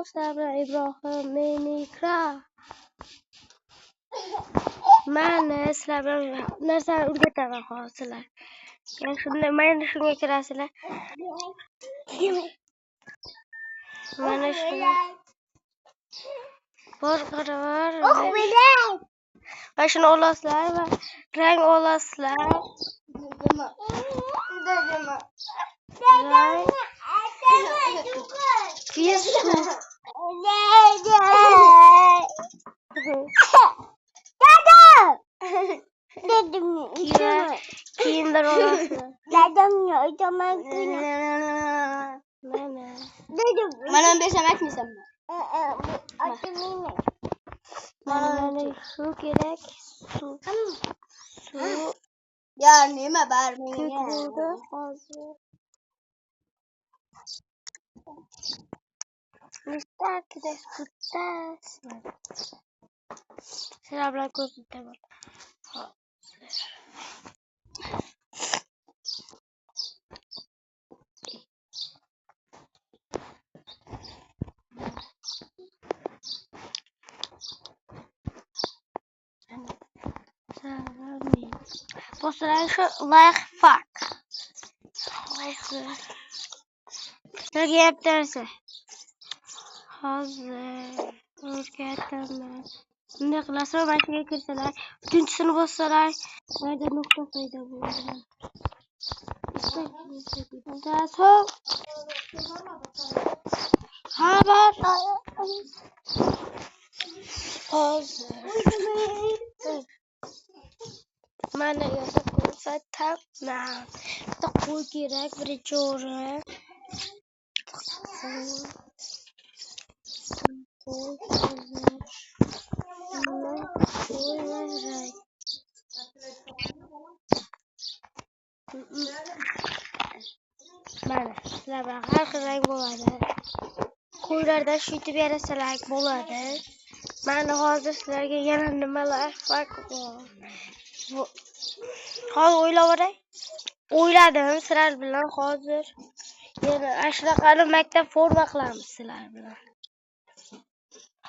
Sabra İbrahim Minikra. Mana sizlar bilan narsani o'rgataman hozirlar. Yani shunda mana shunga kirasizlar. Mana shuni bor qaravar. Mana shuni olasizlar va rang olasizlar. Rang kiyimlar olasizlar. Mana bersam aytmaysanmi? Mana shu kerak. Suv Ya nima bar ko'k menga? bo'ldi hozir. Nechta putas. Sizlar bilan ko'rsataman. Postlarga shu like fuck. Hozir. Sizlarga yaptarsa. Hozir o'rgataman. Bunday qilasizlar, mashinaga kirsalar, uchinchisini bossalar, mayda nuqta paydo bo'ladi. Dasol. Xabar. Hozir. Mana yozib ko'rsataman. Bitta qo'y kerak, birinchi o'rin. Mana sizlar bilan har xil rang bo'ladi. Qo'ylardan shitib yarasalar bo'ladi. Mana hozir sizlarga yana nimalar farq bor. Hozir o'ylayveray. O'yladim sizlar bilan hozir. Yana ashraqani maktab forma qilamiz sizlar bilan.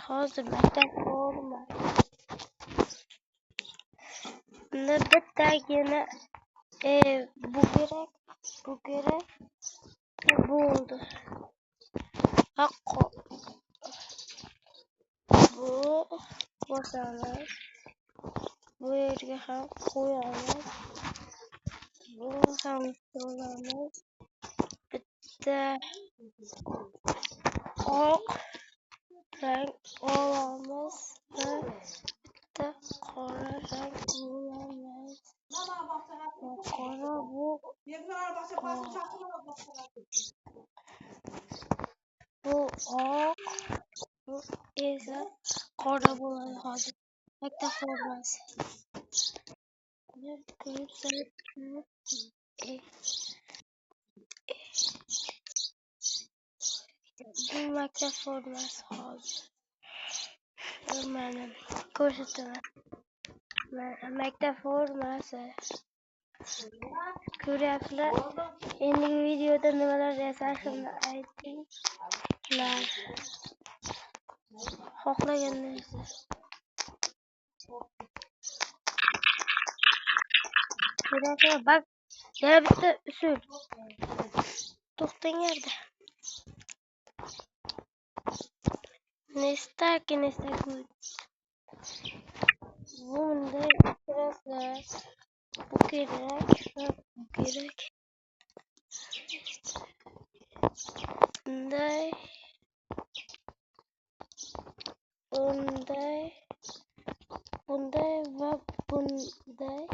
Hozir maktab forma. Bittagina bu kerak. Bo'ldi. Bu bosamiz. Bu yerga ham qo'yamiz. Bu ham qo'yamiz. Bitta oq rang olamiz va bitta qora rang olamiz. Qora bu oq, bu esa qora bo'ladi hozir. Maktab formasi. Bu maktab formasi hozir. Mana ko'rsataman. Maktab formasi. Ko'ryapsizlar? Endi videoda nimalar yasashimni aytinglar. Xohlaganingizni. Ko'ryapsizlar? Bak, yana bitta usul. To'xtanglarda. Nesta good. Bunday keraklar. Bu kerak. Bunday va bunday.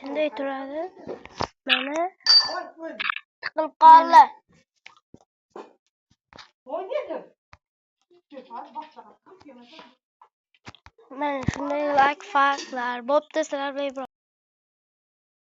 Shunday turadi. Mana tiqilib qoldi. Mana shunday like farqlar. Bo'pti, sizlar bilan